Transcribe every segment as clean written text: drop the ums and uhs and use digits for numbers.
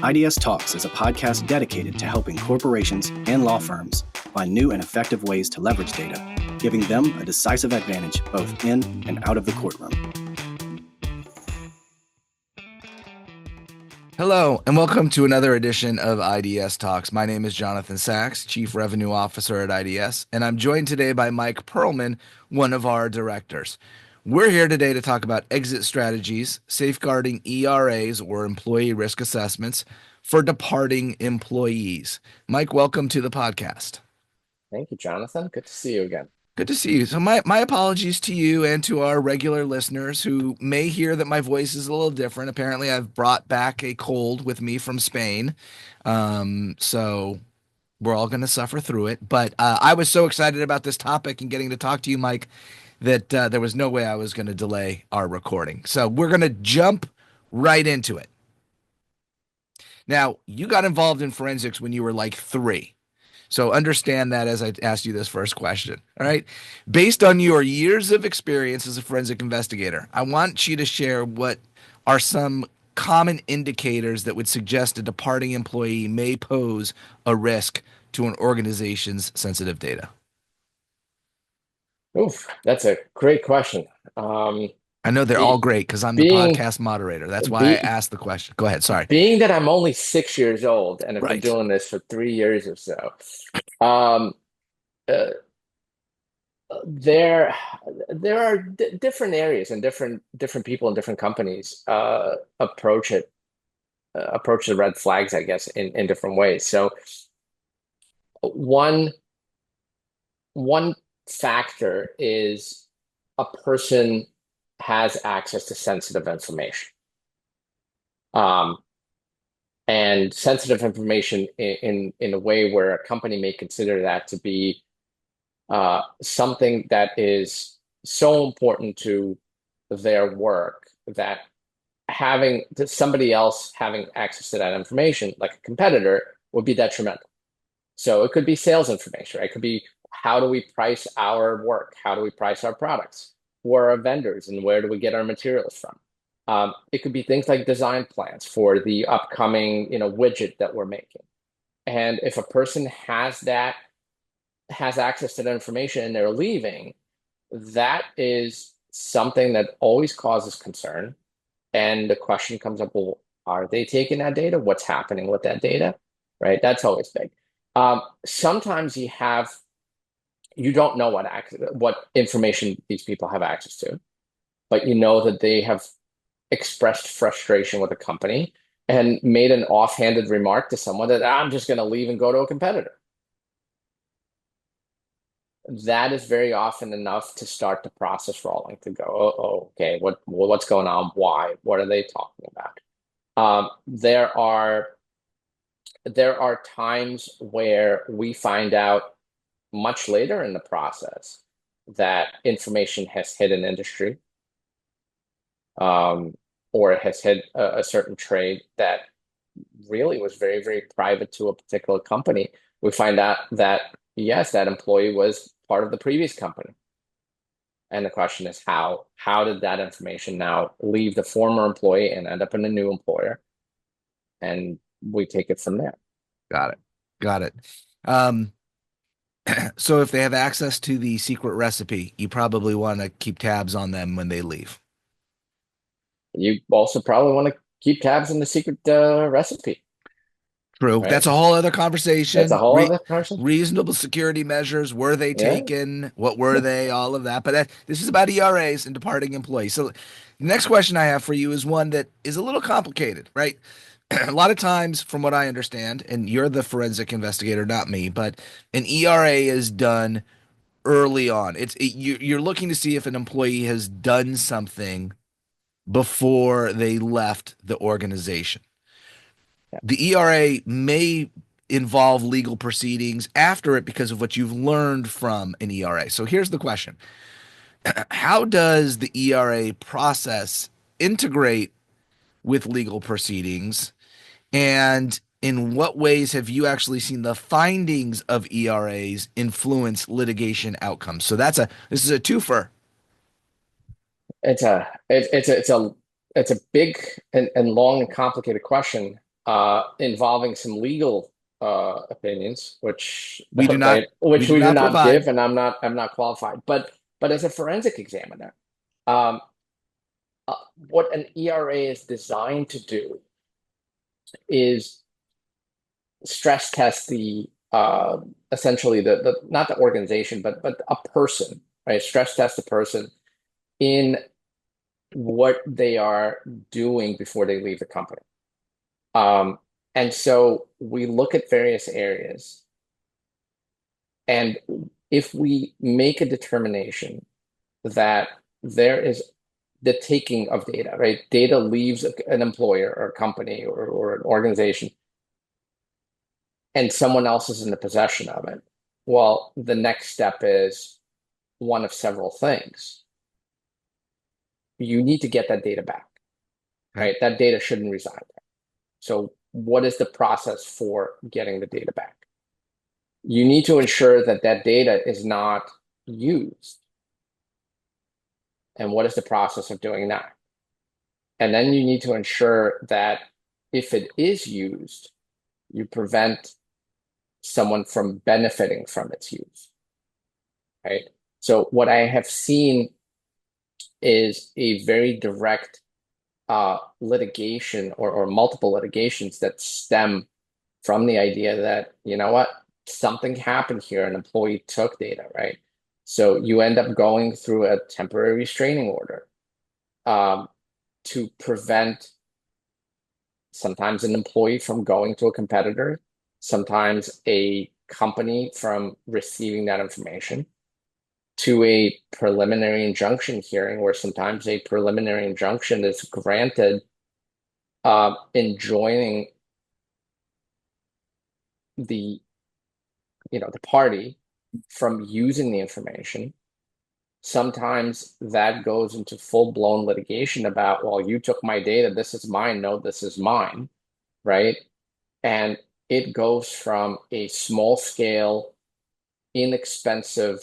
iDS Talks is a podcast dedicated to helping corporations and law firms find new and effective ways to leverage data, giving them a decisive advantage both in and out of the courtroom. Hello, and welcome to another edition of iDS Talks. My name is Jonathan Sachs, Chief Revenue Officer at iDS, and I'm joined today by Mike Perelman, one of our directors. We're here today to talk about exit strategies, safeguarding ERAs or employee risk assessments for departing employees. Mike, welcome to the podcast. Thank you, Jonathan. Good to see you again. Good to see you. So my apologies to you and to our regular listeners who may hear that my voice is a little different. Apparently, I've brought back a cold with me from Spain. So we're all going to suffer through it. But I was so excited about this topic and getting to talk to you, Mike, that there was no way I was going to delay our recording. So we're going to jump right into it. Now, you got involved in forensics when you were like 3. So understand that as I asked you this first question, all right? Based on your years of experience as a forensic investigator, I want you to share what are some common indicators that would suggest a departing employee may pose a risk to an organization's sensitive data. Oof, that's a great question. I know they're all great because I'm the podcast moderator. That's why I asked the question. Go ahead. Sorry. Being that I'm only 6 years old and have Right. been doing this for 3 years or so, there are different areas and different people in different companies approach the red flags, I guess, in different ways. So one factor is a person has access to sensitive information. And sensitive information in a way where a company may consider that to be something that is so important to their work that somebody else having access to that information, like a competitor, would be detrimental. So it could be sales information, right? It could be, how do we price our work? How do we price our products? Who are our vendors and where do we get our materials from? It could be things like design plans for the upcoming, widget that we're making. And if a person has access to that information and they're leaving, that is something that always causes concern. And the question comes up, well, are they taking that data? What's happening with that data? Right? That's always big. Sometimes you don't know what information these people have access to, but you know that they have expressed frustration with a company and made an offhanded remark to someone that I'm just going to leave and go to a competitor. That is very often enough to start the process rolling, to go, oh, okay, what's going on? Why? What are they talking about? There are times where we find out much later in the process that information has hit an industry, or it has hit a certain trade that really was very, very private to a particular company. We find out that, yes, that employee was part of the previous company. And the question is, how did that information now leave the former employee and end up in a new employer? And we take it from there. Got it. So if they have access to the secret recipe, you probably want to keep tabs on them when they leave. You also probably want to keep tabs on the secret recipe. True. Right? That's a whole other conversation. That's a whole other conversation. Reasonable security measures. Were they taken? What were they? All of that. But this is about ERAs and departing employees. So the next question I have for you is one that is a little complicated, right? A lot of times, from what I understand, and you're the forensic investigator, not me, but an ERA is done early on. You're looking to see if an employee has done something before they left the organization. Yeah. The ERA may involve legal proceedings after it because of what you've learned from an ERA. So here's the question. How does the ERA process integrate with legal proceedings? And in what ways have you actually seen the findings of ERAs influence litigation outcomes? So this is a twofer. It's a big and long and complicated question. involving some legal opinions, which We do not right, which we do not provide. give, and I'm not qualified. But as a forensic examiner, um, what an ERA is designed to do is stress test the essentially the not the organization, but a person, right? Stress test a person in what they are doing before they leave the company. Um, and so we look at various areas, and if we make a determination that there is the taking of data, right? Data leaves an employer or a company or an organization, and someone else is in the possession of it. Well, the next step is one of several things. You need to get that data back, Okay. right? That data shouldn't reside there. So, what is the process for getting the data back? You need to ensure that that data is not used. And what is the process of doing that? And then you need to ensure that if it is used, you prevent someone from benefiting from its use, right? So what I have seen is a very direct litigation or multiple litigations that stem from the idea that, you know what, something happened here, an employee took data, right? So you end up going through a temporary restraining order to prevent sometimes an employee from going to a competitor, sometimes a company from receiving that information, to a preliminary injunction hearing where sometimes a preliminary injunction is granted enjoining the the party from using the information. Sometimes that goes into full-blown litigation about, well, you took my data, this is mine, no, this is mine, right? And it goes from a small scale, inexpensive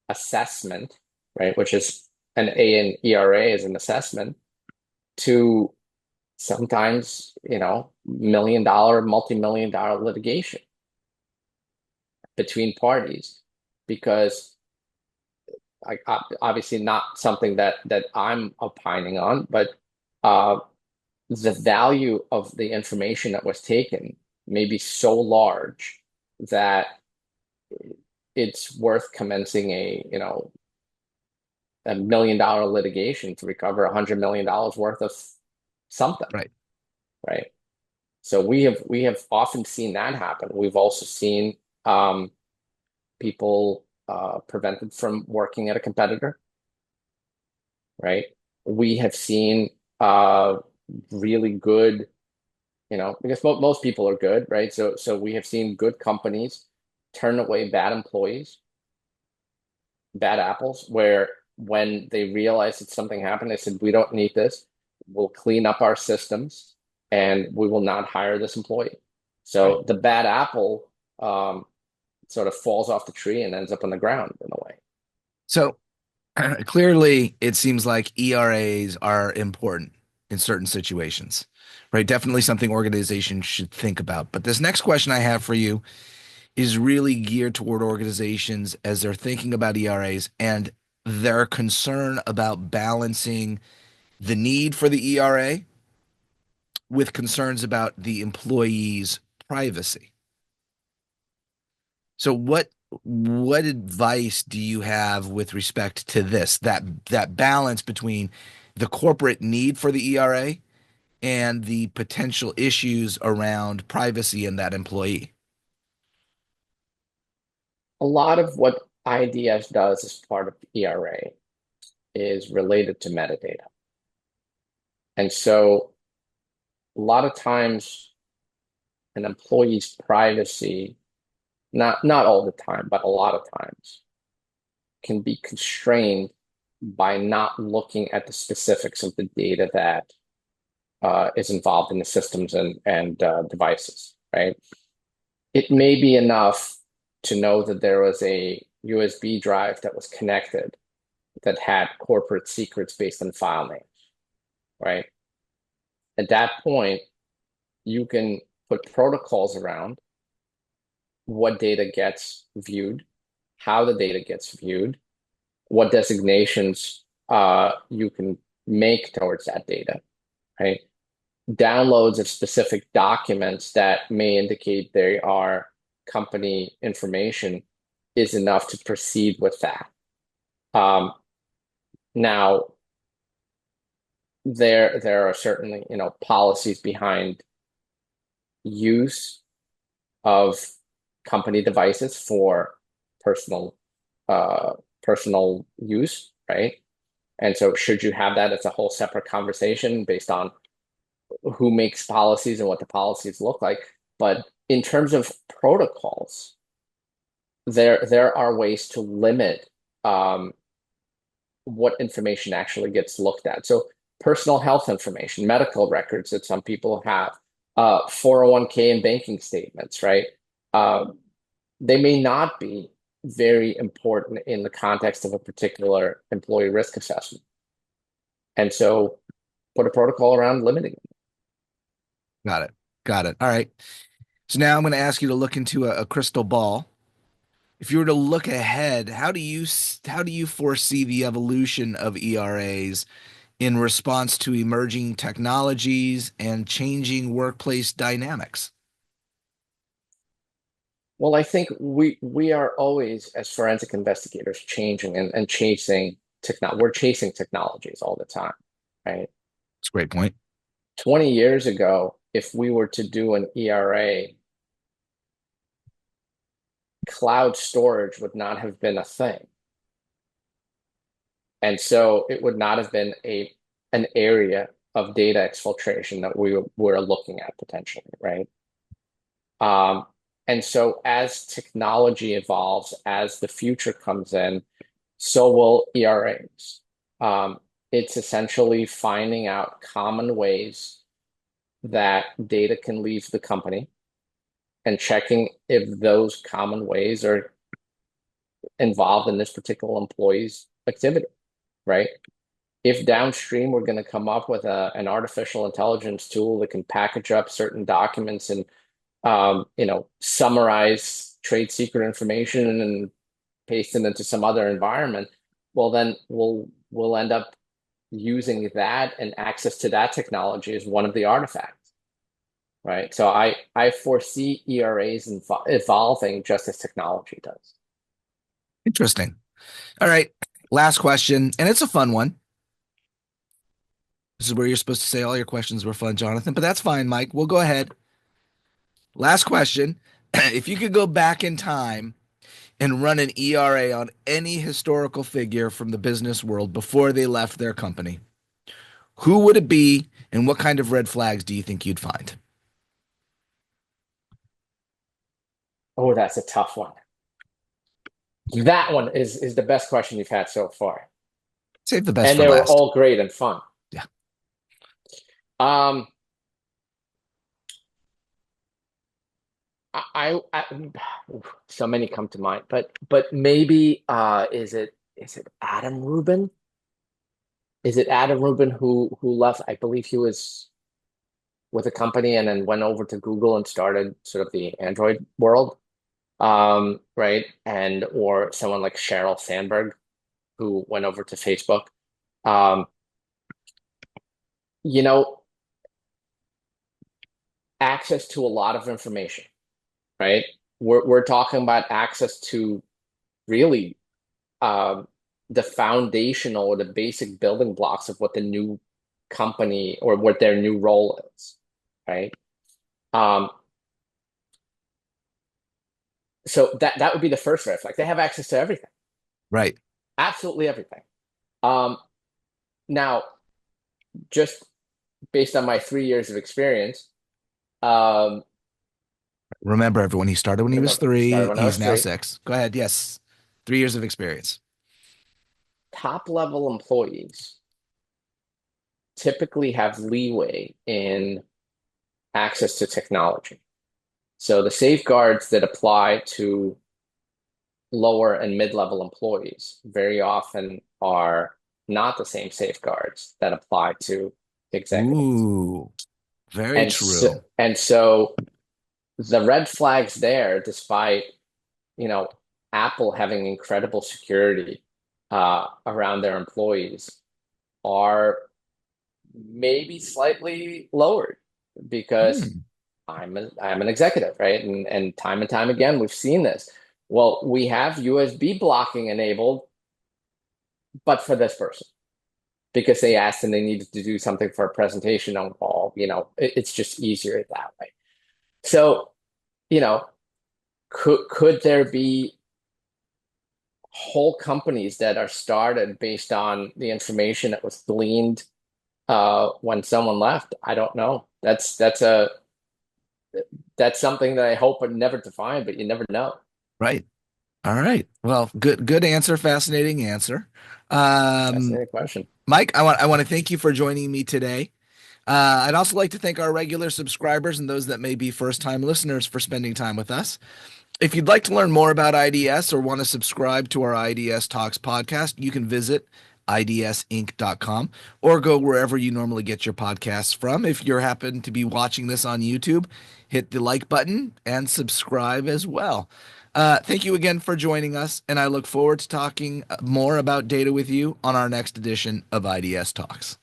assessment, right, which is an A in ERA is an assessment, to sometimes, $1 million, multi-million dollar litigation between parties, because obviously not something that I'm opining on, but uh, the value of the information that was taken may be so large that it's worth commencing a $1 million litigation to recover $100 million worth of something, Right. right? So we have often seen that happen. We've also seen people prevented from working at a competitor, right? We have seen really good, because most people are good, right? So we have seen good companies turn away bad employees, bad apples, where when they realized that something happened, they said, we don't need this. We'll clean up our systems and we will not hire this employee. Right. So the bad apple sort of falls off the tree and ends up on the ground in a way. So clearly, it seems like ERAs are important in certain situations, right? Definitely something organizations should think about. But this next question I have for you is really geared toward organizations as they're thinking about ERAs and their concern about balancing the need for the ERA with concerns about the employee's privacy. So what advice do you have with respect to this, that balance between the corporate need for the ERA and the potential issues around privacy in that employee? A lot of what iDS does as part of ERA is related to metadata. And so a lot of times an employee's privacy, not all the time, but a lot of times, can be constrained by not looking at the specifics of the data that is involved in the systems and devices, right? It may be enough to know that there was a USB drive that was connected that had corporate secrets based on file names, right? At that point, you can put protocols around what data gets viewed, how the data gets viewed, what designations you can make towards that data, right? Downloads of specific documents that may indicate they are company information is enough to proceed with that. Now, there are certainly, policies behind use of company devices for personal personal use, right? And so should you have that, it's a whole separate conversation based on who makes policies and what the policies look like. But in terms of protocols, there are ways to limit what information actually gets looked at. So personal health information, medical records that some people have, 401k and banking statements, right? They may not be very important in the context of a particular employee risk assessment. And so put a protocol around limiting them. Got it. Got it. All right. So now I'm going to ask you to look into a crystal ball. If you were to look ahead, how do you foresee the evolution of ERAs in response to emerging technologies and changing workplace dynamics? Well, I think we are always, as forensic investigators, changing and chasing technology. We're chasing technologies all the time, right? That's a great point. 20 years ago, if we were to do an ERA, cloud storage would not have been a thing. And so it would not have been an area of data exfiltration that we were looking at potentially, right? And so as technology evolves, as the future comes in, so will ERAs. It's essentially finding out common ways that data can leave the company and checking if those common ways are involved in this particular employee's activity, right? If downstream we're going to come up with an artificial intelligence tool that can package up certain documents and summarize trade secret information and paste it into some other environment, well, then we'll end up using that, and access to that technology as one of the artifacts, right? So I foresee ERAs evolving just as technology does. Interesting. All right. Last question, and it's a fun one. This is where you're supposed to say all your questions were fun, Jonathan, but that's fine, Mike. We'll go ahead. Last question. If you could go back in time and run an ERA on any historical figure from the business world before they left their company, who would it be, and what kind of red flags do you think you'd find? Oh, that's a tough one. That one is the best question you've had so far. Save the best And for they were last. all great and fun. Yeah. I so many come to mind, but maybe is it Adam Rubin? Is it Adam Rubin who left? I believe he was with a company and then went over to Google and started sort of the Android world, right? And or someone like Sheryl Sandberg who went over to Facebook. Um, you know, access to a lot of information, right? We're talking about access to really the foundational or the basic building blocks of what the new company or what their new role is, right? So that would be the first red flag. They have access to everything, Right. absolutely everything. Now, just based on my 3 years of experience, Remember, everyone, he started when he was started 3. when I He's was now 3. 6. Go ahead. Yes. 3 years of experience. Top level employees typically have leeway in access to technology. So the safeguards that apply to lower and mid-level employees very often are not the same safeguards that apply to executives. Ooh. Very And so, true. and so the red flags there, despite, you know, Apple having incredible security around their employees, are maybe slightly lowered because Hmm. I'm an executive, right? And time again, we've seen this. Well, we have USB blocking enabled, but for this person because they asked and they needed to do something for a presentation on call. It's just easier that way. So, you know, could there be whole companies that are started based on the information that was gleaned when someone left? I don't know. That's something that I hope are never defined, but you never know. Right. All right. Well, good answer. Fascinating answer. Um, Fascinating question. Mike, I want to thank you for joining me today. I'd also like to thank our regular subscribers and those that may be first-time listeners for spending time with us. If you'd like to learn more about IDS or want to subscribe to our IDS Talks podcast, you can visit idsinc.com or go wherever you normally get your podcasts from. If you happen to be watching this on YouTube, hit the like button and subscribe as well. Thank you again for joining us, and I look forward to talking more about data with you on our next edition of IDS Talks.